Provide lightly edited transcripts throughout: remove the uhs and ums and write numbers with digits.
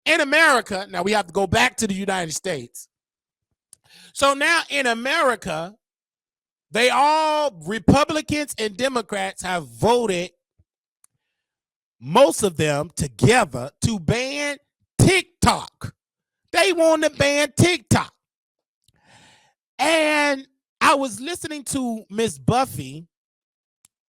in America, now we have to go back to the United States. So now in America, they all, Republicans and Democrats, have voted, most of them together, to ban TikTok. They want to ban TikTok. And I was listening to Miss Buffy,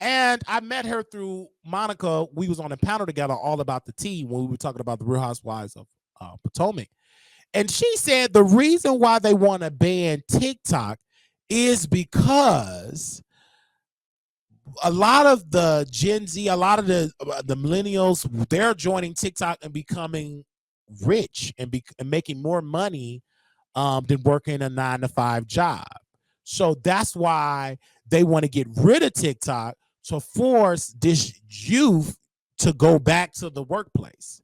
and I met her through Monica. We was on a panel together, all about the tea, when we were talking about the Real Housewives of Potomac. And she said the reason why they want to ban TikTok is because a lot of the Gen Z, a lot of the millennials, they're joining TikTok and becoming rich and making more money than working a 9-to-5 job. So that's why they want to get rid of TikTok, to force this youth to go back to the workplace.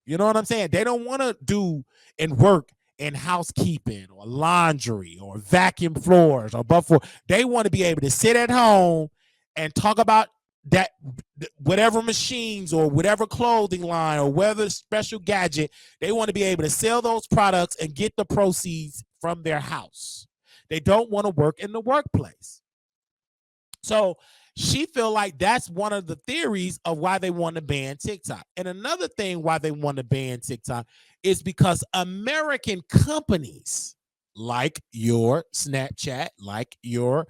You know what I'm saying? They don't want to do and work in housekeeping or laundry or vacuum floors or buff. They want to be able to sit at home and talk about that, whatever machines or whatever clothing line or whatever special gadget. They want to be able to sell those products and get the proceeds from their house. They don't want to work in the workplace. So she feel like that's one of the theories of why they want to ban TikTok. And another thing why they want to ban TikTok is because American companies like your Snapchat, like your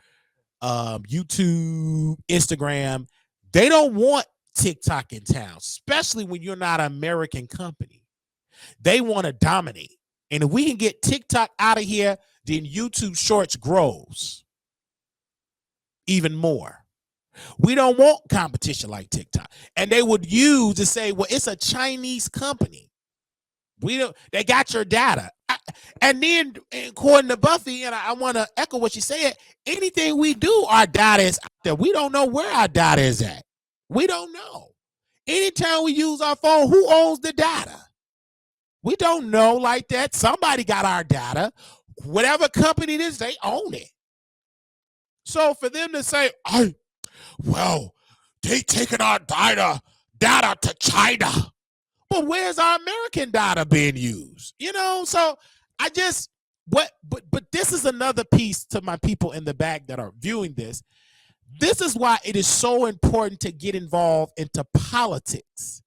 YouTube, Instagram, they don't want TikTok in town, especially when you're not an American company. They want to dominate. And if we can get TikTok out of here, then YouTube Shorts grows even more. We don't want competition like TikTok. And they would use to say, well, it's a Chinese company. They got your data. And then, according to Buffy, and I want to echo what she said, anything we do, our data is out there. We don't know where our data is at. We don't know. Anytime we use our phone, who owns the data? We don't know like that. Somebody got our data. Whatever company it is, they own it. So for them to say, well, they taking our data to China. But where's our American data being used? You know, so I just, but this is another piece to my people in the back that are viewing this. This is why it is so important to get involved into politics,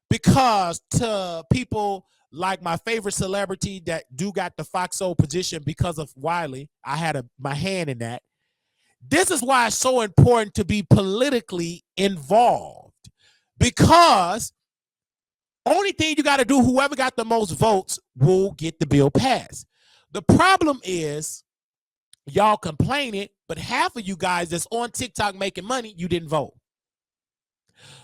because to people like my favorite celebrity that do got the Foxhole position because of Wiley, I had my hand in that. This is why it's so important to be politically involved, because only thing you got to do, whoever got the most votes will get the bill passed. The problem is y'all complaining, but half of you guys that's on TikTok making money, you didn't vote.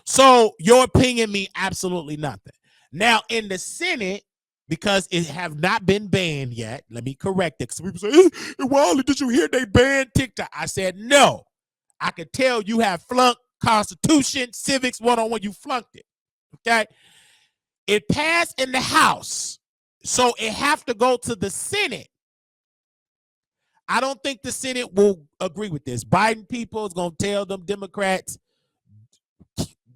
So your opinion means absolutely nothing. Now in the Senate, because it have not been banned yet, let me correct it. Because people say, Wally, did you hear they banned TikTok? I said, no. I could tell you have flunked Constitution, Civics 101, you flunked it, okay? It passed in the House, so it have to go to the Senate. I don't think the Senate will agree with this. Biden people is going to tell them Democrats,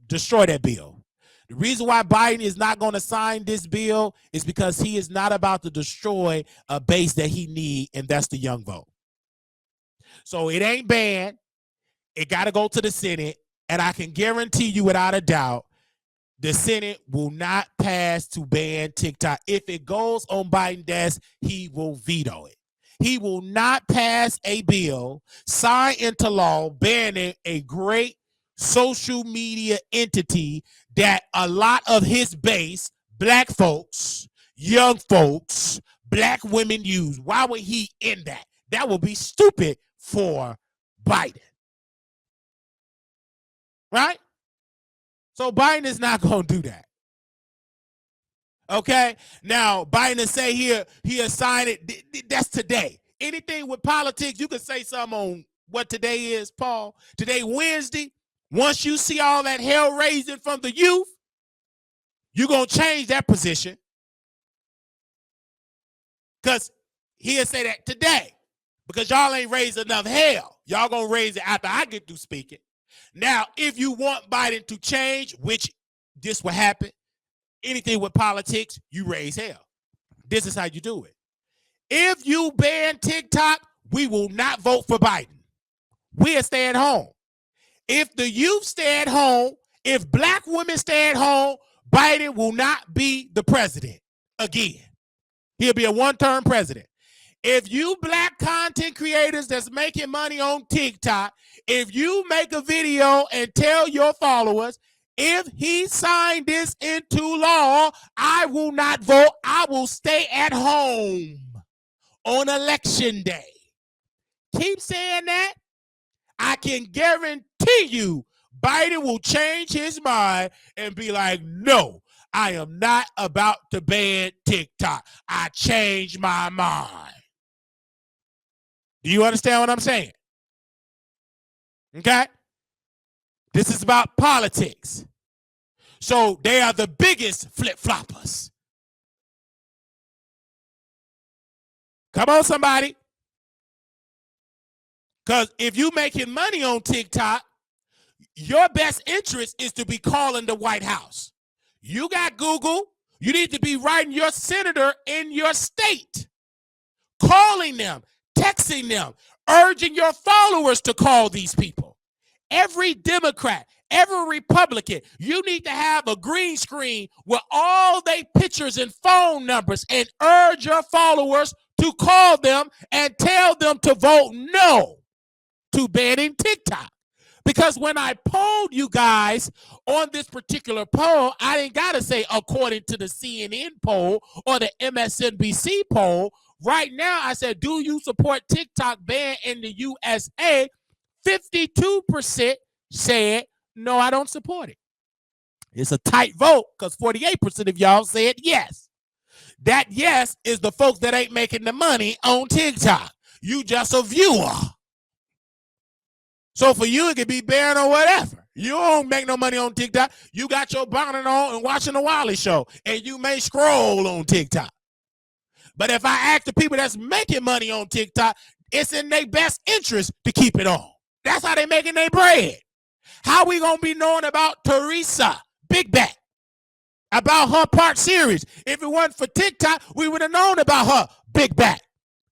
destroy that bill. The reason why Biden is not going to sign this bill is because he is not about to destroy a base that he needs, and that's the young vote. So it ain't banned. It got to go to the Senate, and I can guarantee you without a doubt, the Senate will not pass to ban TikTok. If it goes on Biden's desk, he will veto it. He will not pass a bill, sign into law, banning a great social media entity that a lot of his base, black folks, young folks, black women use. Why would he end that? That would be stupid for Biden. Right? So Biden is not going to do that. Okay? Now, Biden will say here, he signed it. That's today. Anything with politics, you can say something on what today is, Paul. Today, Wednesday. Once you see all that hell raising from the youth, you're going to change that position. Because he'll say that today. Because y'all ain't raised enough hell. Y'all going to raise it after I get through speaking. Now, if you want Biden to change, which this will happen, anything with politics, you raise hell. This is how you do it. If you ban TikTok, we will not vote for Biden. We'll stay at home. If the youth stay at home, if black women stay at home, Biden will not be the president again. He'll be a one-term president. If you black content creators that's making money on TikTok, if you make a video and tell your followers, if he signed this into law, I will not vote. I will stay at home on election day. Keep saying that. I can guarantee you Biden will change his mind and be like, no, I am not about to ban TikTok. I changed my mind. Do you understand what I'm saying? Okay? This is about politics. So they are the biggest flip-floppers. Come on, somebody. Because if you're making money on TikTok, your best interest is to be calling the White House. You got Google. You need to be writing your senator in your state, calling them, texting them, urging your followers to call these people. Every Democrat, every Republican, you need to have a green screen with all their pictures and phone numbers and urge your followers to call them and tell them to vote no to banning TikTok. Because when I polled you guys on this particular poll, I didn't got to say according to the CNN poll or the MSNBC poll. Right now, I said, do you support TikTok ban in the USA? 52% said, no, I don't support it. It's a tight vote because 48% of y'all said yes. That yes is the folks that ain't making the money on TikTok. You just a viewer. So for you, it could be banned or whatever. You don't make no money on TikTok. You got your bonnet on and watching the Wiley Show, and you may scroll on TikTok. But if I ask the people that's making money on TikTok, it's in their best interest to keep it on. That's how they making their bread. How we gonna be knowing about Teresa Big Back, about her part series? If it wasn't for TikTok, we would have known about her big back,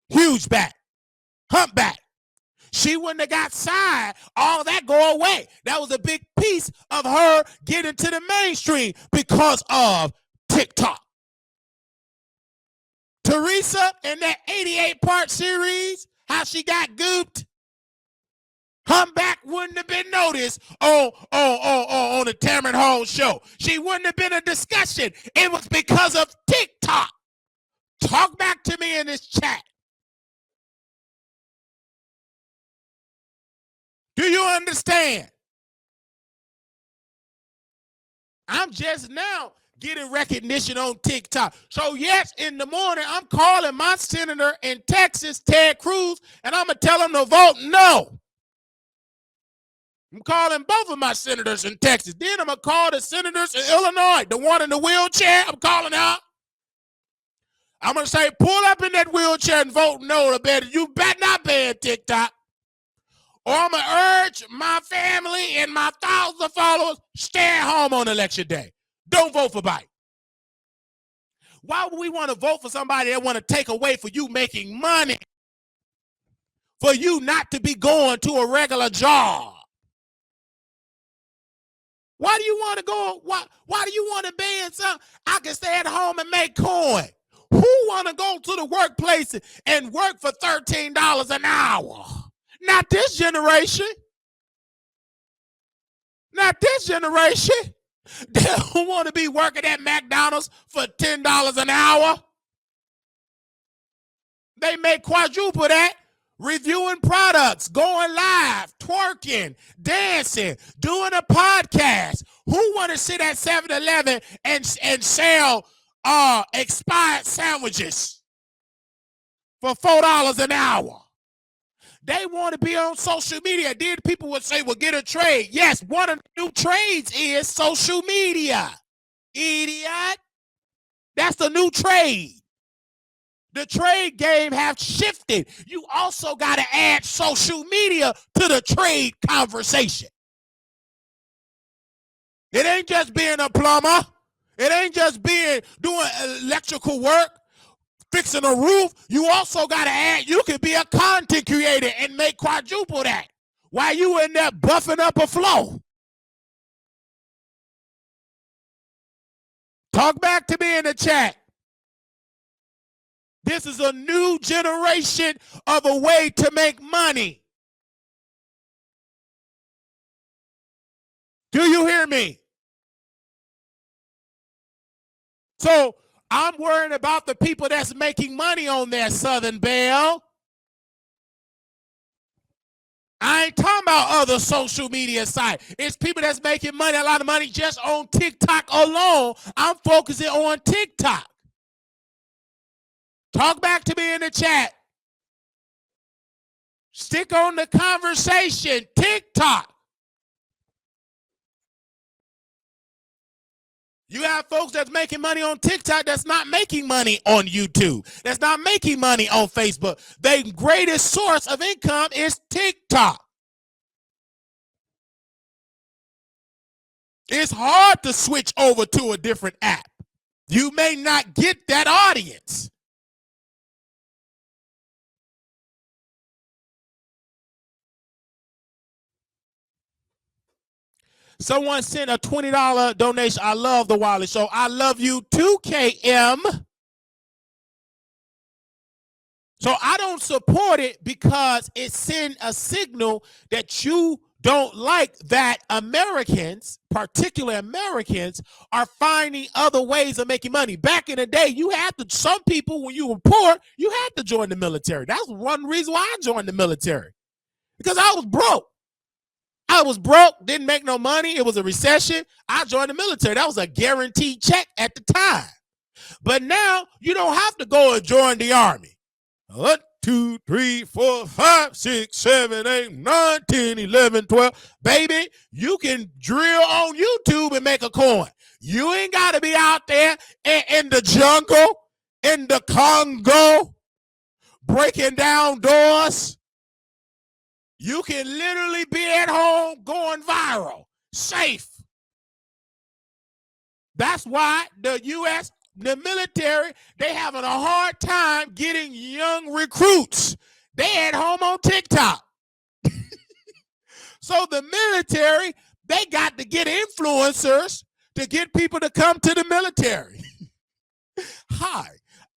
huge back, humpback. She wouldn't have got signed. All that go away. That was a big piece of her getting to the mainstream because of TikTok. Teresa in that 88-part series, how she got gooped, humpback wouldn't have been noticed on the Tamron Hall show. She wouldn't have been a discussion. It was because of TikTok. Talk back to me in this chat. Do you understand? I'm just now getting recognition on TikTok. So yes, in the morning, I'm calling my senator in Texas, Ted Cruz, and I'm going to tell him to vote no. I'm calling both of my senators in Texas. Then I'm going to call the senators in Illinois, the one in the wheelchair. I'm calling her. I'm going to say, pull up in that wheelchair and vote no. You better not ban TikTok. Or I'm going to urge my family and my thousands of followers, stay at home on election day. Don't vote for Biden. Why would we want to vote for somebody that want to take away for you making money? For you not to be going to a regular job? Why do you want to go? Why do you want to ban something? I can stay at home and make coin. Who want to go to the workplace and work for $13 an hour? Not this generation. Not this generation. They don't want to be working at McDonald's for $10 an hour. They make quadruple that, reviewing products, going live, twerking, dancing, doing a podcast. Who want to sit at 7-Eleven and sell expired sandwiches for $4 an hour? They want to be on social media. Then people would say, well, get a trade. Yes, one of the new trades is social media. Idiot. That's the new trade. The trade game have shifted. You also got to add social media to the trade conversation. It ain't just being a plumber. It ain't just doing electrical work, fixing a roof. You also got to add, you can be a content creator and make quadruple that while you in there buffing up a flow. Talk back to me in the chat. This is a new generation of a way to make money. Do you hear me? So I'm worrying about the people that's making money on their Southern Belle. I ain't talking about other social media sites. It's people that's making money, a lot of money just on TikTok alone. I'm focusing on TikTok. Talk back to me in the chat. Stick on the conversation. TikTok. You have folks that's making money on TikTok that's not making money on YouTube. That's not making money on Facebook. Their greatest source of income is TikTok. It's hard to switch over to a different app. You may not get that audience. Someone sent a $20 donation. I love the Wiley Show. I love you too, KM. So I don't support it because it sends a signal that you don't like that Americans, particularly Americans, are finding other ways of making money. Back in the day, you had to, some people, when you were poor, you had to join the military. That's one reason why I joined the military, because I was broke. I was broke, didn't make no money. It was a recession. I joined the military. That was a guaranteed check at the time. But now you don't have to go and join the Army. 1, 2, 3, 4, 5, 6, 7, 8, 9, 10, 11, 12. Baby, you can drill on YouTube and make a coin. You ain't got to be out there in the jungle, in the Congo, breaking down doors. You can literally be at home going viral, safe. That's why the U.S., the military, they having a hard time getting young recruits. They at home on TikTok. So the military, they got to get influencers to get people to come to the military. Hi,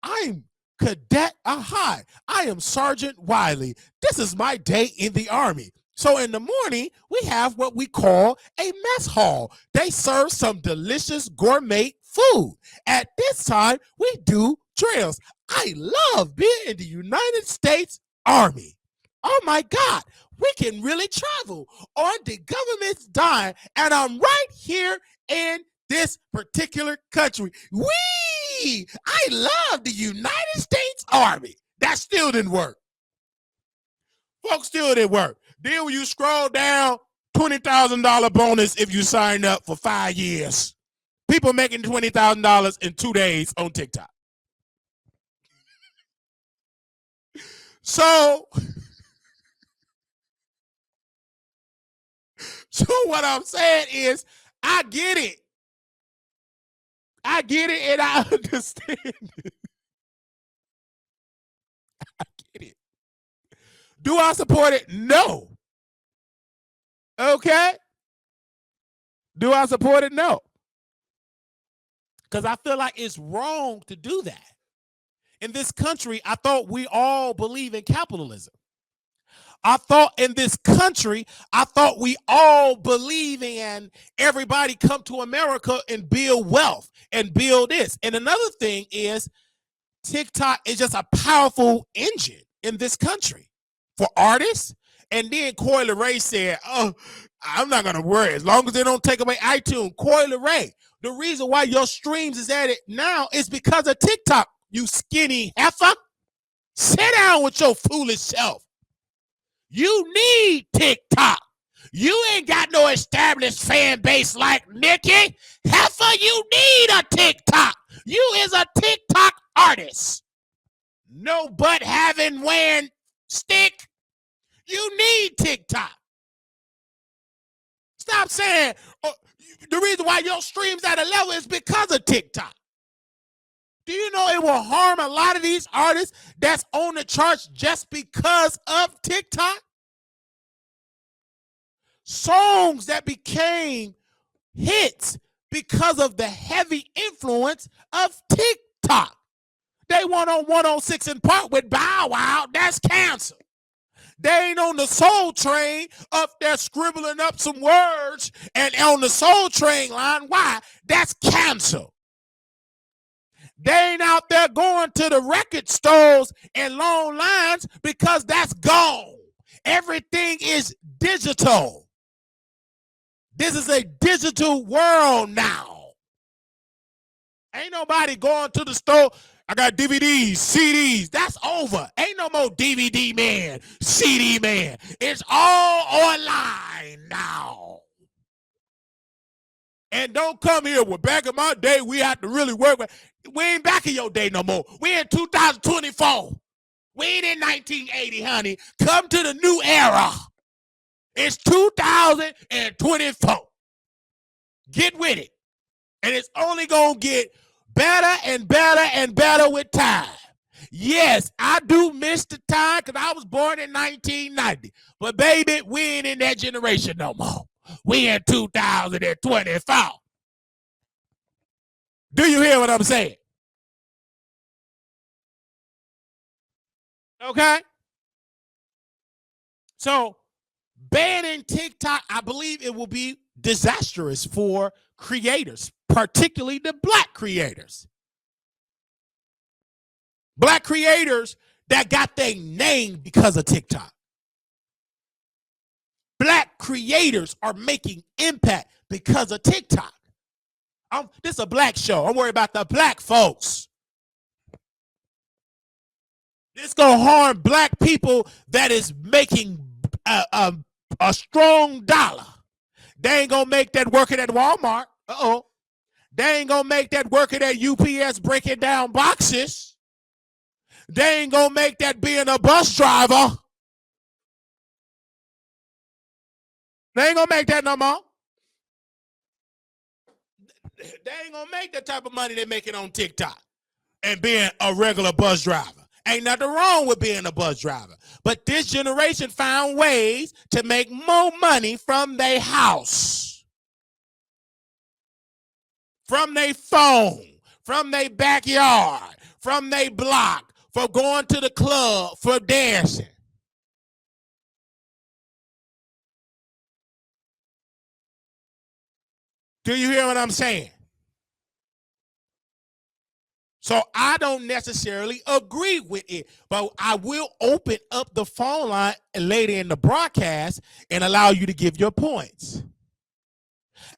I'm Cadet. Hi, I am Sergeant Wiley. This is my day in the Army. So in the morning, we have what we call a mess hall. They serve some delicious gourmet food. At this time, we do drills. I love being in the United States Army. Oh my God, we can really travel on the government's dime, and I'm right here in this particular country. Whee! I love the United States Army. That still didn't work. Folks, still didn't work. Then when you scroll down, $20,000 bonus if you sign up for 5 years. People making $20,000 in 2 days on TikTok. So what I'm saying is, I get it. I get it and I understand it. I get it. Do I support it? No. Okay. Do I support it? No. Because I feel like it's wrong to do that. In this country, I thought we all believe in capitalism. I thought in this country, I thought we all believe in everybody come to America and build wealth and build this. And another thing is, TikTok is just a powerful engine in this country for artists. And then Coi Leray said, oh, I'm not going to worry as long as they don't take away iTunes. Coi Leray, the reason why your streams is at it now is because of TikTok, you skinny heifer. Sit down with your foolish self. You need TikTok. You ain't got no established fan base like Nikki. Heifer, you need a TikTok. You is a TikTok artist. No butt having wearing stick. You need TikTok. Stop saying, oh, The reason why your streams at a level is because of TikTok. Do you know it will harm a lot of these artists that's on the charts just because of TikTok? Songs that became hits because of the heavy influence of TikTok. They went on 106 in Park with Bow Wow. That's canceled. They ain't on the Soul Train up there scribbling up some words and on the Soul Train line. Why? That's canceled. They ain't out there going to the record stores and long lines because that's gone. Everything is digital. This is a digital world now. Ain't nobody going to the store. I got DVDs, CDs. That's over. Ain't no more DVD man, CD man. It's all online now. And don't come here with back in my day, we had to really work with. We ain't back in your day no more. We in 2024. We ain't in 1980, honey. Come to the new era. It's 2024. Get with it. And it's only going to get better and better and better with time. Yes, I do miss the time because I was born in 1990. But baby, we ain't in that generation no more. We in 2024. Do you hear what I'm saying? Okay? So, banning TikTok, I believe it will be disastrous for creators, particularly the black creators. Black creators that got their name because of TikTok. Black creators are making impact because of TikTok. This is a black show. I'm worried about the black folks. This gonna harm black people that is making a strong dollar. They ain't gonna make that working at Walmart. They ain't gonna make that working at UPS breaking down boxes. They ain't gonna make that being a bus driver. They ain't gonna make that no more. They ain't gonna make the type of money they're making on TikTok and being a regular bus driver. Ain't nothing wrong with being a bus driver. But this generation found ways to make more money from their house, from their phone, from their backyard, from their block, for going to the club, for dancing. Do you hear what I'm saying? So I don't necessarily agree with it, but I will open up the phone line later in the broadcast and allow you to give your points.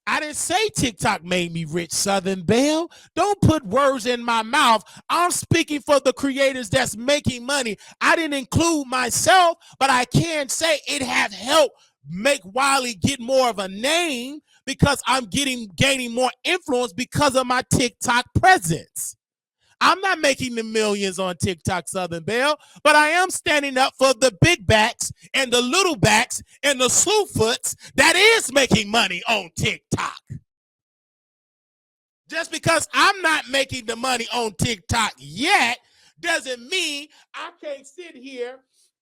I didn't say TikTok made me rich, Southern Belle. Don't put words in my mouth. I'm speaking for the creators that's making money. I didn't include myself, but I can say it has helped make Wiley get more of a name because I'm gaining more influence because of my TikTok presence. I'm not making the millions on TikTok, Southern Belle, but I am standing up for the big backs and the little backs and the slewfoots that is making money on TikTok. Just because I'm not making the money on TikTok yet doesn't mean I can't sit here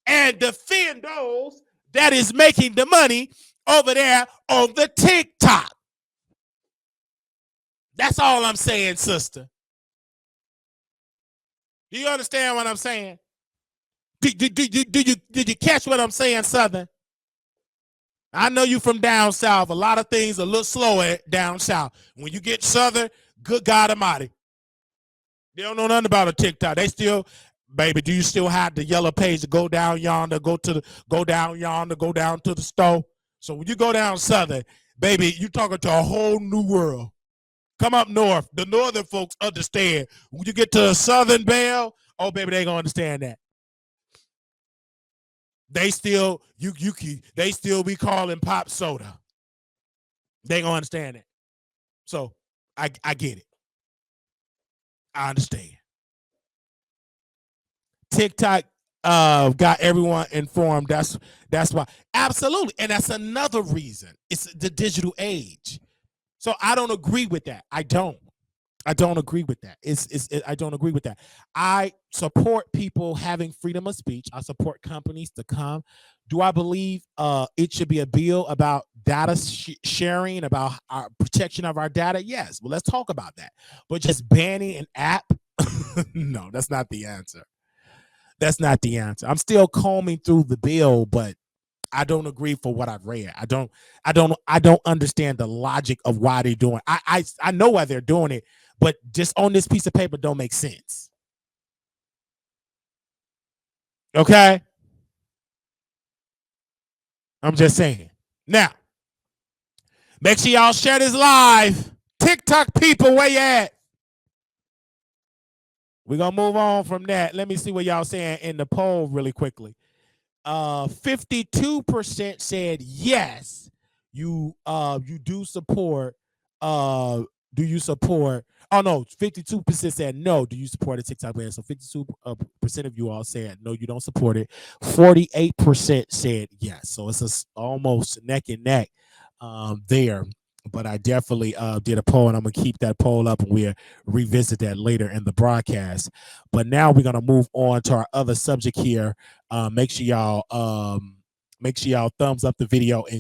and defend those that is making the money over there on the TikTok. That's all I'm saying, sister. Do you understand what I'm saying? Did you catch what I'm saying, Southern? I know you from down south. A lot of things are a little slower down south. When you get Southern, good God Almighty. They don't know nothing about a TikTok. They still, baby, do you still have the yellow page to go down yonder, go down to the store? So when you go down Southern, baby, you talking to a whole new world. Come up north. The northern folks understand. When you get to the Southern Belle, oh baby, they gonna understand that. They still they still be calling pop soda. They gonna understand that. So I get it. I understand. TikTok got everyone informed. That's why. Absolutely. And that's another reason. It's the digital age. So I don't agree with that. I don't agree with that. I don't agree with that. I support people having freedom of speech. I support companies to come. Do I believe it should be a bill about data sharing, about our protection of our data? Yes. Well, let's talk about that. But just banning an app, no, that's not the answer. That's not the answer. I'm still combing through the bill, but I don't agree for what I've read. I don't understand the logic of why they're doing. I know why they're doing it, but just on this piece of paper don't make sense. Okay? I'm just saying. Now, make sure y'all share this live. TikTok people, where you at? We're gonna move on from that. Let me see what y'all saying in the poll really quickly. 52% said yes, you do support do you support, oh no, 52% said no, do you support a TikTok ban? So 52% of you all said no, you don't support it. 48% said yes. So it's almost neck and neck there. But I definitely did a poll, and I'm gonna keep that poll up, and we'll revisit that later in the broadcast. But now we're gonna move on to our other subject here. Make sure y'all thumbs up the video and